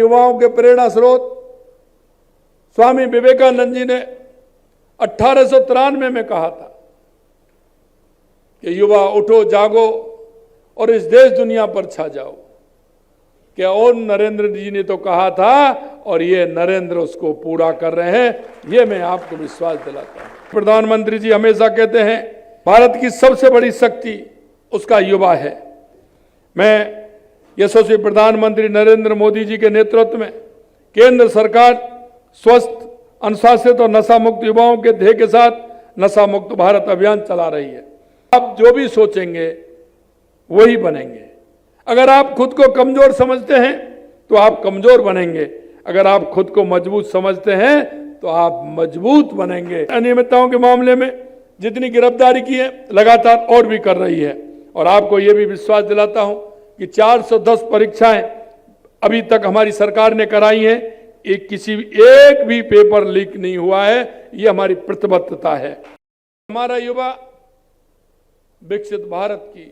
युवाओं के प्रेरणा स्रोत स्वामी विवेकानंद जी ने 1893 में कहा था कि युवा उठो जागो और इस देश दुनिया पर छा जाओ। क्या और नरेंद्र जी ने तो कहा था और ये नरेंद्र उसको पूरा कर रहे हैं, ये मैं आपको विश्वास दिलाता हूं। प्रधानमंत्री जी हमेशा कहते हैं भारत की सबसे बड़ी शक्ति उसका युवा है। मैं यशस्वी प्रधानमंत्री नरेंद्र मोदी जी के नेतृत्व में केंद्र सरकार स्वस्थ, अनुशासित और नशा मुक्त युवाओं के ध्येय के साथ नशा मुक्त भारत अभियान चला रही है। आप जो भी सोचेंगे वही बनेंगे। अगर आप खुद को कमजोर समझते हैं तो आप कमजोर बनेंगे, अगर आप खुद को मजबूत समझते हैं तो आप मजबूत बनेंगे। अनियमितताओं के मामले में जितनी गिरफ्तारी की है लगातार और भी कर रही है और आपको यह भी विश्वास दिलाता हूं कि 410 परीक्षाएं अभी तक हमारी सरकार ने कराई हैं, एक भी पेपर लीक नहीं हुआ है। ये हमारी प्रतिबद्धता है। हमारा युवा विकसित भारत की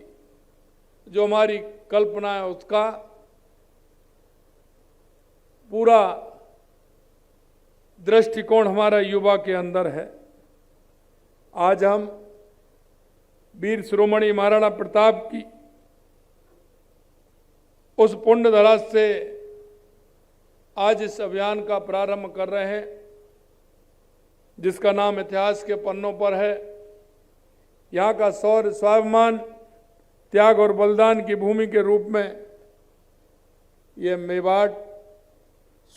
जो हमारी कल्पना है उसका पूरा दृष्टिकोण हमारा युवा के अंदर है। आज हम वीर शिरोमणि महाराणा प्रताप की उस पुण्य धरा से आज इस अभियान का प्रारंभ कर रहे हैं जिसका नाम इतिहास के पन्नों पर है। यहाँ का शौर्य, स्वाभिमान, त्याग और बलिदान की भूमि के रूप में ये मेवाड़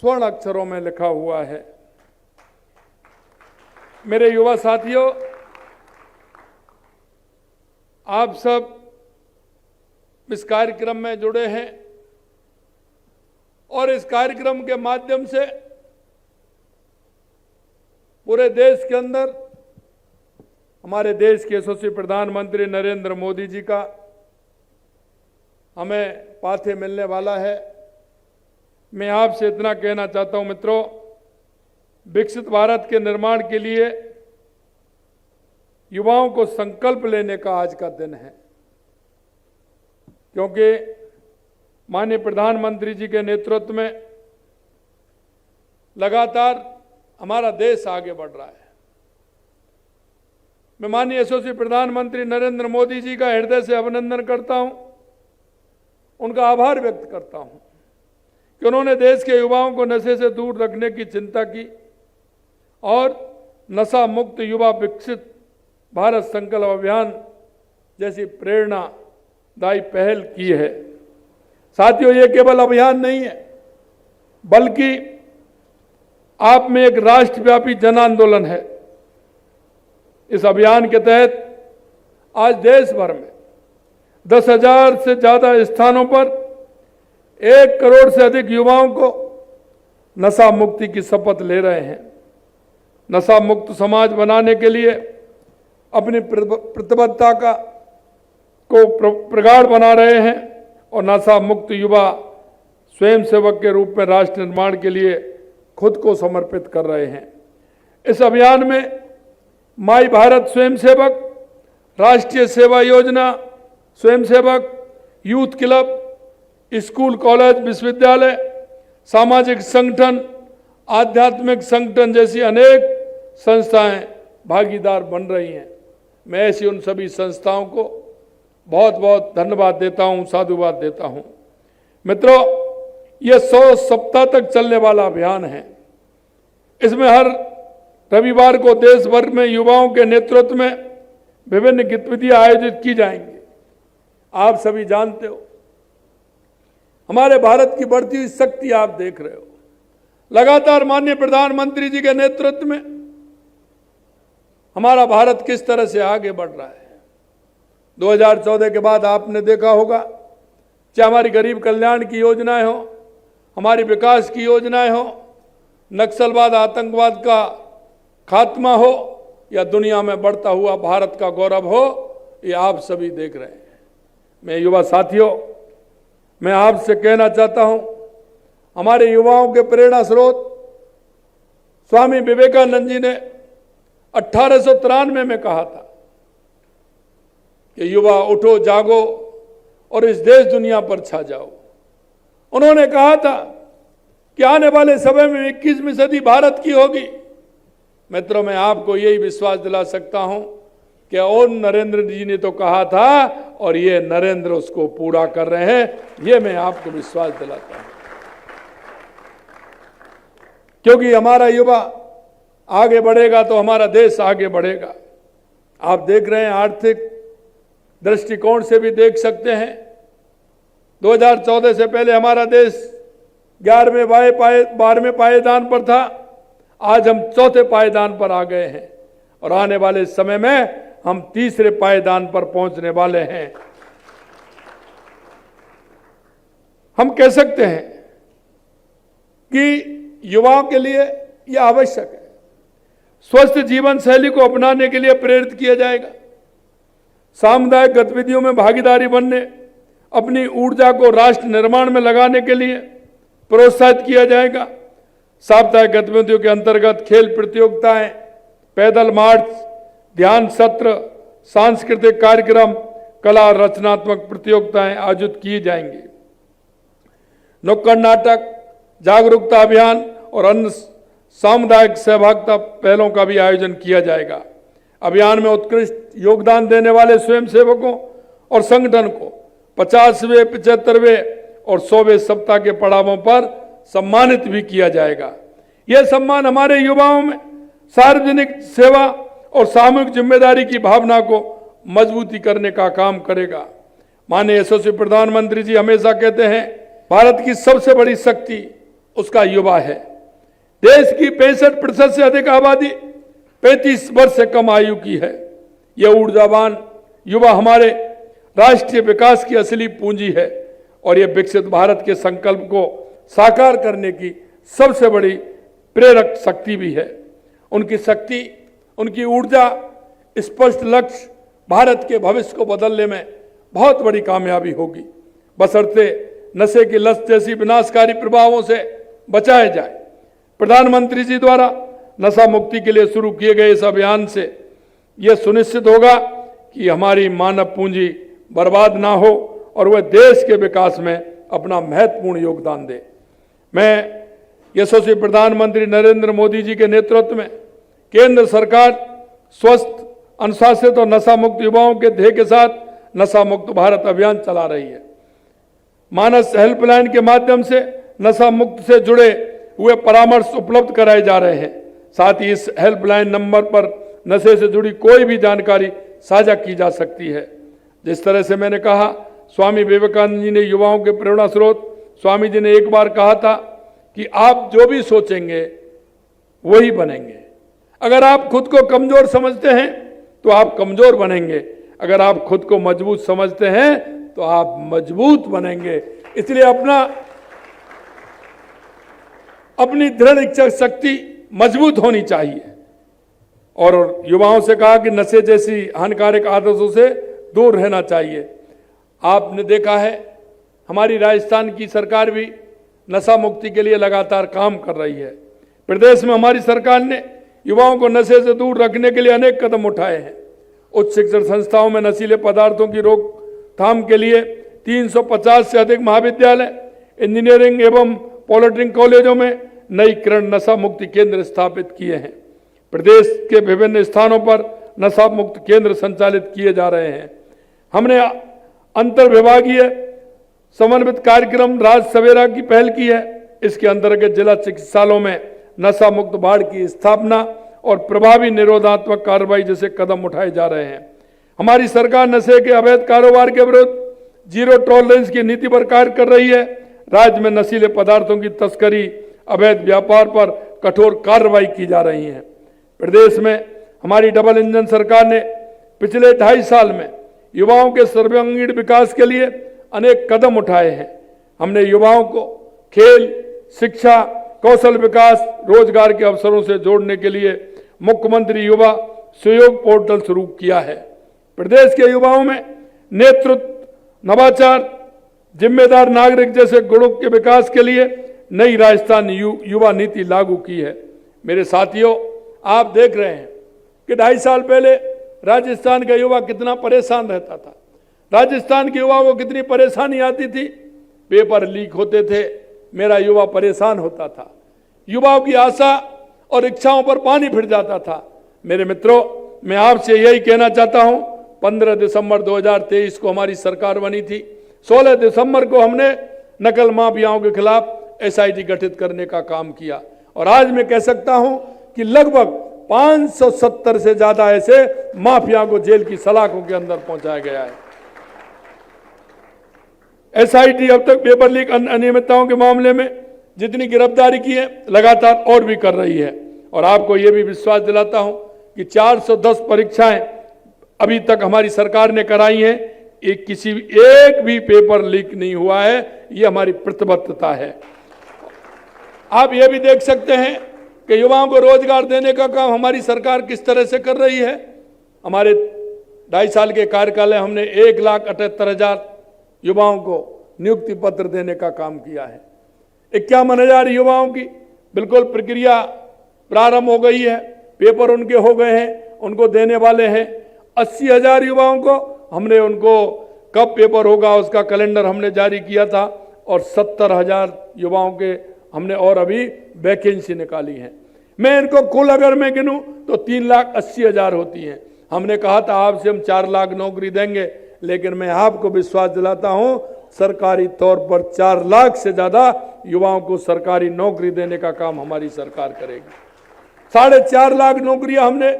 स्वर्ण अक्षरों में लिखा हुआ है। मेरे युवा साथियों, आप सब इस कार्यक्रम में जुड़े हैं और इस कार्यक्रम के माध्यम से पूरे देश के अंदर हमारे देश के यशस्वी प्रधानमंत्री नरेंद्र मोदी जी का हमें पाथे मिलने वाला है। मैं आपसे इतना कहना चाहता हूं मित्रों, विकसित भारत के निर्माण के लिए युवाओं को संकल्प लेने का आज का दिन है, क्योंकि माननीय प्रधानमंत्री जी के नेतृत्व में लगातार हमारा देश आगे बढ़ रहा है। मैं माननीय यशस्वी प्रधानमंत्री नरेंद्र मोदी जी का हृदय से अभिनंदन करता हूं, उनका आभार व्यक्त करता हूं कि उन्होंने देश के युवाओं को नशे से दूर रखने की चिंता की और नशा मुक्त युवा विकसित भारत संकल्प अभियान जैसी प्रेरणादायी पहल की है। साथियों, ये केवल अभियान नहीं है बल्कि आप में एक राष्ट्रव्यापी जन आंदोलन है। इस अभियान के तहत आज देश भर में 10,000 से ज्यादा स्थानों पर 1 करोड़ से अधिक युवाओं को नशा मुक्ति की शपथ ले रहे हैं। नशा मुक्त समाज बनाने के लिए अपनी प्रतिबद्धता को प्रगाढ़ बना रहे हैं और नशा मुक्त युवा स्वयंसेवक के रूप में राष्ट्र निर्माण के लिए खुद को समर्पित कर रहे हैं। इस अभियान में माई भारत स्वयंसेवक, राष्ट्रीय सेवा योजना स्वयंसेवक, यूथ क्लब, स्कूल, कॉलेज, विश्वविद्यालय, सामाजिक संगठन, आध्यात्मिक संगठन जैसी अनेक संस्थाएं भागीदार बन रही हैं। मैं ऐसी उन सभी संस्थाओं को बहुत बहुत धन्यवाद देता हूं, साधुवाद देता हूं। मित्रों, यह 100 सप्ताह तक चलने वाला अभियान है। इसमें हर रविवार को देश भर में युवाओं के नेतृत्व में विभिन्न गतिविधियां आयोजित की जाएंगी। आप सभी जानते हो, हमारे भारत की बढ़ती हुई शक्ति आप देख रहे हो। लगातार माननीय प्रधानमंत्री जी के नेतृत्व में हमारा भारत किस तरह से आगे बढ़ रहा है। 2014 के बाद आपने देखा होगा, चाहे हमारी गरीब कल्याण की योजनाएं हो, हमारी विकास की योजनाएं हो, नक्सलवाद, आतंकवाद का खात्मा हो या दुनिया में बढ़ता हुआ भारत का गौरव हो, ये आप सभी देख रहे हैं। मैं युवा साथियों, मैं आपसे कहना चाहता हूं, हमारे युवाओं के प्रेरणा स्रोत स्वामी विवेकानंद जी ने 1893 में कहा था कि युवा उठो जागो और इस देश दुनिया पर छा जाओ। उन्होंने कहा था कि आने वाले समय में 21वीं सदी भारत की होगी। मित्रों, मैं आपको यही विश्वास दिला सकता हूं कि और नरेंद्र जी ने तो कहा था और ये नरेंद्र उसको पूरा कर रहे हैं, ये मैं आपको विश्वास दिलाता हूं। क्योंकि हमारा युवा आगे बढ़ेगा तो हमारा देश आगे बढ़ेगा। आप देख रहे हैं, आर्थिक दृष्टिकोण से भी देख सकते हैं। 2014 से पहले हमारा देश 12वें पायदान पर था, आज हम चौथे पायदान पर आ गए हैं और आने वाले समय में हम तीसरे पायदान पर पहुंचने वाले हैं। हम कह सकते हैं कि युवाओं के लिए यह आवश्यक है। स्वस्थ जीवन शैली को अपनाने के लिए प्रेरित किया जाएगा। सामुदायिक गतिविधियों में भागीदारी बनने, अपनी ऊर्जा को राष्ट्र निर्माण में लगाने के लिए प्रोत्साहित किया जाएगा। साप्ताहिक गतिविधियों के अंतर्गत खेल प्रतियोगिताएं, पैदल मार्च, ध्यान सत्र, सांस्कृतिक कार्यक्रम, कला रचनात्मक प्रतियोगिताएं आयोजित की जाएंगी। नुक्कड़ नाटक, जागरूकता अभियान और अन्य सामुदायिक सहभागिता पहलों का भी आयोजन किया जाएगा। अभियान में उत्कृष्ट योगदान देने वाले स्वयंसेवकों और संगठन को 50वें, 75वें और 100वें सप्ताह के पड़ावों पर सम्मानित भी किया जाएगा। यह सम्मान हमारे युवाओं में सार्वजनिक सेवा और सामूहिक जिम्मेदारी की भावना को मजबूती करने का काम करेगा। माननीय यशस्वी प्रधानमंत्री जी हमेशा कहते हैं, भारत की सबसे बड़ी शक्ति उसका युवा है। देश की 65% से अधिक आबादी 35 वर्ष से कम आयु की है। यह ऊर्जावान युवा हमारे राष्ट्रीय विकास की असली पूंजी है और यह विकसित भारत के संकल्प को साकार करने की सबसे बड़ी प्रेरक शक्ति भी है। उनकी शक्ति, उनकी ऊर्जा, स्पष्ट लक्ष्य भारत के भविष्य को बदलने में बहुत बड़ी कामयाबी होगी, बशर्ते नशे की लत जैसी विनाशकारी प्रभावों से बचाया जाए। प्रधानमंत्री जी द्वारा नशा मुक्ति के लिए शुरू किए गए इस अभियान से यह सुनिश्चित होगा कि हमारी मानव पूंजी बर्बाद ना हो और वह देश के विकास में अपना महत्वपूर्ण योगदान दे। मैं यशस्वी प्रधानमंत्री नरेंद्र मोदी जी के नेतृत्व में केंद्र सरकार स्वस्थ, अनुशासित और नशा मुक्त युवाओं के ध्येय के साथ नशा मुक्त भारत अभियान चला रही है। मानस हेल्पलाइन के माध्यम से नशा मुक्त से जुड़े हुए परामर्श उपलब्ध कराए जा रहे हैं। साथ ही इस हेल्पलाइन नंबर पर नशे से जुड़ी कोई भी जानकारी साझा की जा सकती है। जिस तरह से मैंने कहा, स्वामी विवेकानंद जी ने युवाओं के प्रेरणा स्रोत, स्वामी जी ने एक बार कहा था कि आप जो भी सोचेंगे वही बनेंगे। अगर आप खुद को कमजोर समझते हैं तो आप कमजोर बनेंगे, अगर आप खुद को मजबूत समझते हैं तो आप मजबूत बनेंगे। इसलिए अपनी दृढ़ इच्छा शक्ति मजबूत होनी चाहिए। और युवाओं से कहा कि नशे जैसी हानिकारक आदतों से दूर रहना चाहिए। आपने देखा है, हमारी राजस्थान की सरकार भी नशा मुक्ति के लिए लगातार काम कर रही है। प्रदेश में हमारी सरकार ने युवाओं को नशे से दूर रखने के लिए अनेक कदम उठाए हैं। उच्च शिक्षण संस्थाओं में नशीले पदार्थों की रोकथाम के लिए 350 से अधिक महाविद्यालय, इंजीनियरिंग एवं पॉलिटेक्निक कॉलेजों में नई किरण नशा मुक्ति केंद्र स्थापित किए हैं। प्रदेश के विभिन्न स्थानों पर नशा मुक्त केंद्र संचालित किए जा रहे हैं। हमने अंतर विभागीय समन्वित कार्यक्रम राज सवेरा की पहल की है। इसके अंतर्गत जिला चिकित्सालयों में नशा मुक्त वार्ड की स्थापना और प्रभावी निरोधात्मक कार्रवाई जैसे कदम उठाए जा रहे हैं। हमारी सरकार नशे के अवैध कारोबार के विरुद्ध जीरो टॉलरेंस की नीति पर कार्य कर रही है। राज्य में नशीले पदार्थों की तस्करी, अवैध व्यापार पर कठोर कार्रवाई की जा रही है। प्रदेश में हमारी डबल इंजन सरकार ने पिछले 2.5 साल में युवाओं के सर्वांगीण विकास के लिए अनेक कदम उठाए हैं। हमने युवाओं को खेल, शिक्षा, कौशल विकास, रोजगार के अवसरों से जोड़ने के लिए मुख्यमंत्री युवा सहयोग पोर्टल शुरू किया है। प्रदेश के युवाओं में नेतृत्व, नवाचार, जिम्मेदार नागरिक जैसे गुणों के विकास के लिए नई राजस्थान युवा नीति लागू की है। मेरे साथियों, आप देख रहे हैं कि 2.5 साल पहले राजस्थान का युवा कितना परेशान रहता था। राजस्थान के युवाओं को कितनी परेशानी आती थी। पेपर लीक होते थे, मेरा युवा परेशान होता था, युवाओं की आशा और इच्छाओं पर पानी फिर जाता था। मेरे मित्रों, मैं आपसे यही कहना चाहता हूं, 15 दिसंबर 2023 को हमारी सरकार बनी थी। 16 दिसंबर को हमने नकल माफियाओं के खिलाफ SIT गठित करने का काम किया और आज मैं कह सकता हूं कि लगभग 570 से ज्यादा ऐसे माफिया को जेल की सलाखों के अंदर पहुंचाया गया है। SIT अब तक पेपर लीक अनियमितताओं के मामले में जितनी गिरफ्तारी की है लगातार और भी कर रही है और आपको यह भी विश्वास दिलाता हूं कि 410 परीक्षाएं अभी तक हमारी सरकार ने कराई हैं, एक भी पेपर लीक नहीं हुआ है। ये हमारी प्रतिबद्धता है। आप ये भी देख सकते हैं कि युवाओं को रोजगार देने का काम हमारी सरकार किस तरह से कर रही है। हमारे 2.5 साल के कार्यकाल में हमने 1,78,000 युवाओं को नियुक्ति पत्र देने का काम किया है। 51,000 युवाओं की बिल्कुल प्रक्रिया प्रारंभ हो गई है, पेपर उनके हो गए हैं, उनको देने वाले हैं। 80,000 युवाओं को हमने उनको कब पेपर होगा उसका कैलेंडर हमने जारी किया था और 70,000 युवाओं के हमने और अभी वैकेंसी निकाली है। मैं इनको कुल अगर मैं गिनूं तो 3,80,000 होती हैं। हमने कहा था आपसे हम 4 लाख नौकरी देंगे, लेकिन मैं आपको विश्वास दिलाता हूं सरकारी तौर पर 4 लाख से ज्यादा युवाओं को सरकारी नौकरी देने का काम हमारी सरकार करेगी। 4.5 लाख नौकरियां हमने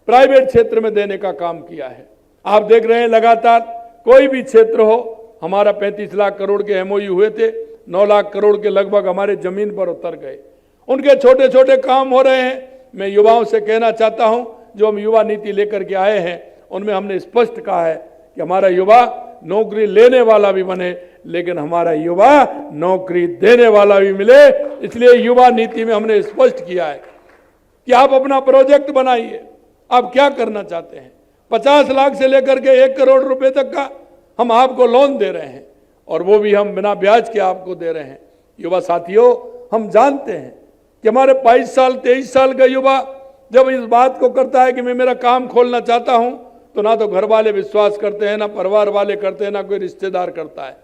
प्राइवेट क्षेत्र में देने का काम किया है। आप देख रहे हैं लगातार कोई भी क्षेत्र हो, हमारा 35 लाख करोड़ के MOU हुए थे, 9 लाख करोड़ के लगभग हमारे जमीन पर उतर गए। उनके छोटे छोटे काम हो रहे हैं। मैं युवाओं से कहना चाहता हूं, जो हम युवा नीति लेकर के आए हैं उनमें हमने स्पष्ट कहा है कि हमारा युवा नौकरी लेने वाला भी बने, लेकिन हमारा युवा नौकरी देने वाला भी मिले। इसलिए युवा नीति में हमने स्पष्ट किया है कि आप अपना प्रोजेक्ट बनाइए, आप क्या करना चाहते हैं। 50 लाख से लेकर के 1 करोड़ रुपए तक का हम आपको लोन दे रहे हैं और वो भी हम बिना ब्याज के आपको दे रहे हैं। युवा साथियों, हम जानते हैं कि हमारे 22 साल 23 साल का युवा जब इस बात को करता है कि मैं मेरा काम खोलना चाहता हूं, तो ना तो घर वाले विश्वास करते हैं, ना परिवार वाले करते हैं, ना कोई रिश्तेदार करता है।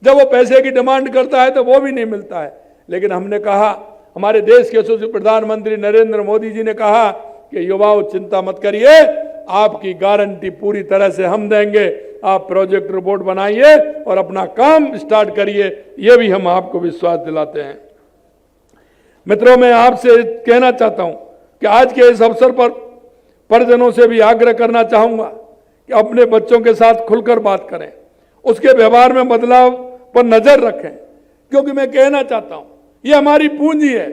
जब वो पैसे की डिमांड करता है तो वो भी नहीं मिलता है। लेकिन हमने कहा, हमारे देश के यशस्वी प्रधानमंत्री नरेंद्र मोदी जी ने कहा कि युवाओं चिंता मत करिए, आपकी गारंटी पूरी तरह से हम देंगे। आप प्रोजेक्ट रिपोर्ट बनाइए और अपना काम स्टार्ट करिए, ये भी हम आपको विश्वास दिलाते हैं। मित्रों, मैं आपसे कहना चाहता हूं कि आज के इस अवसर पर परिजनों से भी आग्रह करना चाहूंगा कि अपने बच्चों के साथ खुलकर बात करें, उसके व्यवहार में बदलाव पर नजर रखें, क्योंकि मैं कहना चाहता हूं ये हमारी पूंजी है।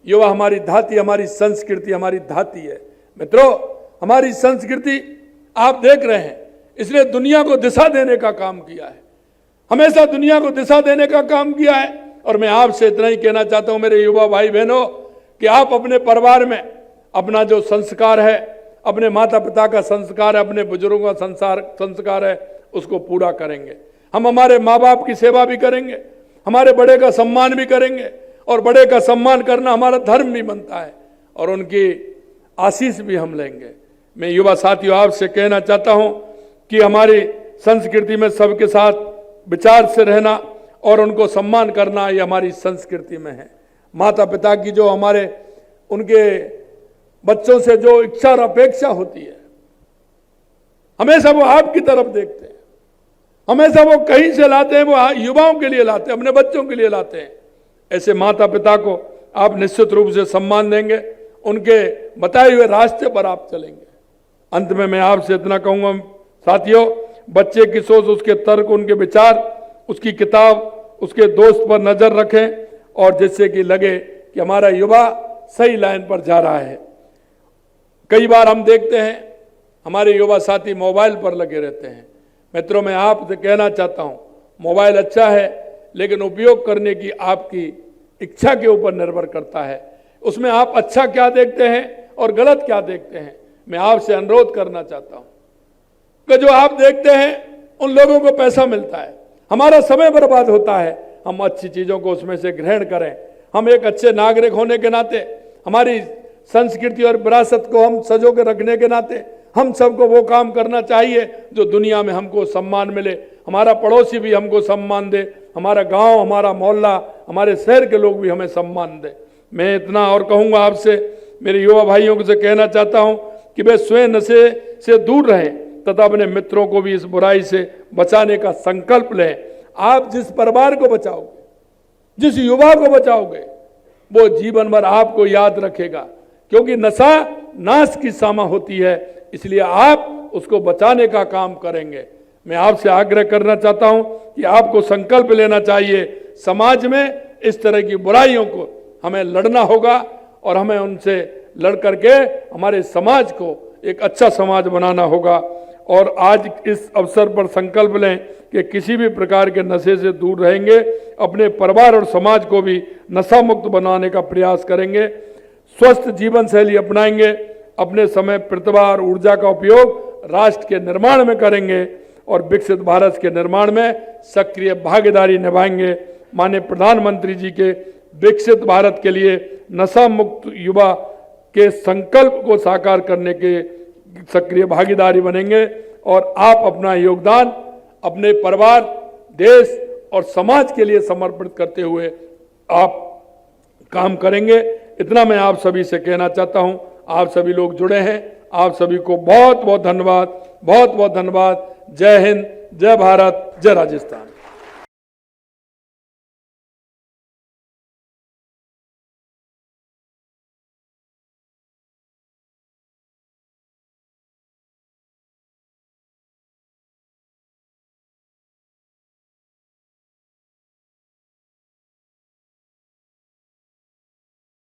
युवा हमारी धाती, हमारी संस्कृति हमारी धाती है। मित्रों, हमारी संस्कृति आप देख रहे हैं, इसलिए दुनिया को दिशा देने का काम किया है, हमेशा दुनिया को दिशा देने का काम किया है। और मैं आपसे इतना ही कहना चाहता हूं मेरे युवा भाई बहनों, कि आप अपने परिवार में अपना जो संस्कार है, अपने माता पिता का संस्कार है, अपने बुजुर्गों का संस्कार है, उसको पूरा करेंगे। हम हमारे माँ बाप की सेवा भी करेंगे, हमारे बड़े का सम्मान भी करेंगे और बड़े का सम्मान करना हमारा धर्म भी बनता है और उनकी आशीष भी हम लेंगे। मैं युवा साथियों आपसे कहना चाहता हूं कि हमारी संस्कृति में सबके साथ विचार से रहना और उनको सम्मान करना, ये हमारी संस्कृति में है। माता पिता की जो हमारे उनके बच्चों से जो इच्छा और अपेक्षा होती है, हमेशा वो आपकी तरफ देखते हैं, हमेशा वो कहीं से लाते हैं, वो युवाओं के लिए लाते हैं, अपने बच्चों के लिए लाते हैं। ऐसे माता पिता को आप निश्चित रूप से सम्मान देंगे, उनके बताए हुए रास्ते पर आप चलेंगे। अंत में मैं आपसे इतना कहूंगा साथियों, बच्चे की सोच, उसके तर्क, उनके विचार, उसकी किताब, उसके दोस्त पर नजर रखें और जिससे कि लगे कि हमारा युवा सही लाइन पर जा रहा है। कई बार हम देखते हैं हमारे युवा साथी मोबाइल पर लगे रहते हैं। मित्रों, मैं आपसे कहना चाहता हूं, मोबाइल अच्छा है, लेकिन उपयोग करने की आपकी इच्छा के ऊपर निर्भर करता है। उसमें आप अच्छा क्या देखते हैं और गलत क्या देखते हैं। मैं आपसे अनुरोध करना चाहता हूं कि जो आप देखते हैं उन लोगों को पैसा मिलता है, हमारा समय बर्बाद होता है। हम अच्छी चीजों को उसमें से ग्रहण करें। हम एक अच्छे नागरिक होने के नाते, हमारी संस्कृति और विरासत को हम सजो के रखने के नाते हम सबको वो काम करना चाहिए जो दुनिया में हमको सम्मान मिले, हमारा पड़ोसी भी हमको सम्मान दे, हमारा गांव, हमारा मोहल्ला, हमारे शहर के लोग भी हमें सम्मान दें। मैं इतना और कहूँगा आपसे, मेरे युवा भाइयों से कहना चाहता हूँ कि वे स्वयं नशे से दूर रहें तथा अपने मित्रों को भी इस बुराई से बचाने का संकल्प लें। आप जिस परिवार को बचाओगे, जिस युवा को बचाओगे, वो जीवन भर आपको याद रखेगा, क्योंकि नशा नाश की सामा होती है, इसलिए आप उसको बचाने का काम करेंगे। मैं आपसे आग्रह करना चाहता हूं कि आपको संकल्प लेना चाहिए। समाज में इस तरह की बुराइयों को हमें लड़ना होगा और हमें उनसे लड़ करके हमारे समाज को एक अच्छा समाज बनाना होगा। और आज इस अवसर पर संकल्प लें कि किसी भी प्रकार के नशे से दूर रहेंगे, अपने परिवार और समाज को भी नशा मुक्त बनाने का प्रयास करेंगे, स्वस्थ जीवन शैली अपनाएंगे, अपने समय, प्रतिभा और ऊर्जा का उपयोग राष्ट्र के निर्माण में करेंगे और विकसित भारत के निर्माण में सक्रिय भागीदारी निभाएंगे। माननीय प्रधानमंत्री जी के विकसित भारत के लिए नशा मुक्त युवा के संकल्प को साकार करने के सक्रिय भागीदारी बनेंगे और आप अपना योगदान अपने परिवार, देश और समाज के लिए समर्पित करते हुए आप काम करेंगे। इतना मैं आप सभी से कहना चाहता हूं। आप सभी लोग जुड़े हैं, आप सभी को बहुत बहुत धन्यवाद, बहुत बहुत धन्यवाद। जय हिंद, जय भारत, जय राजस्थान।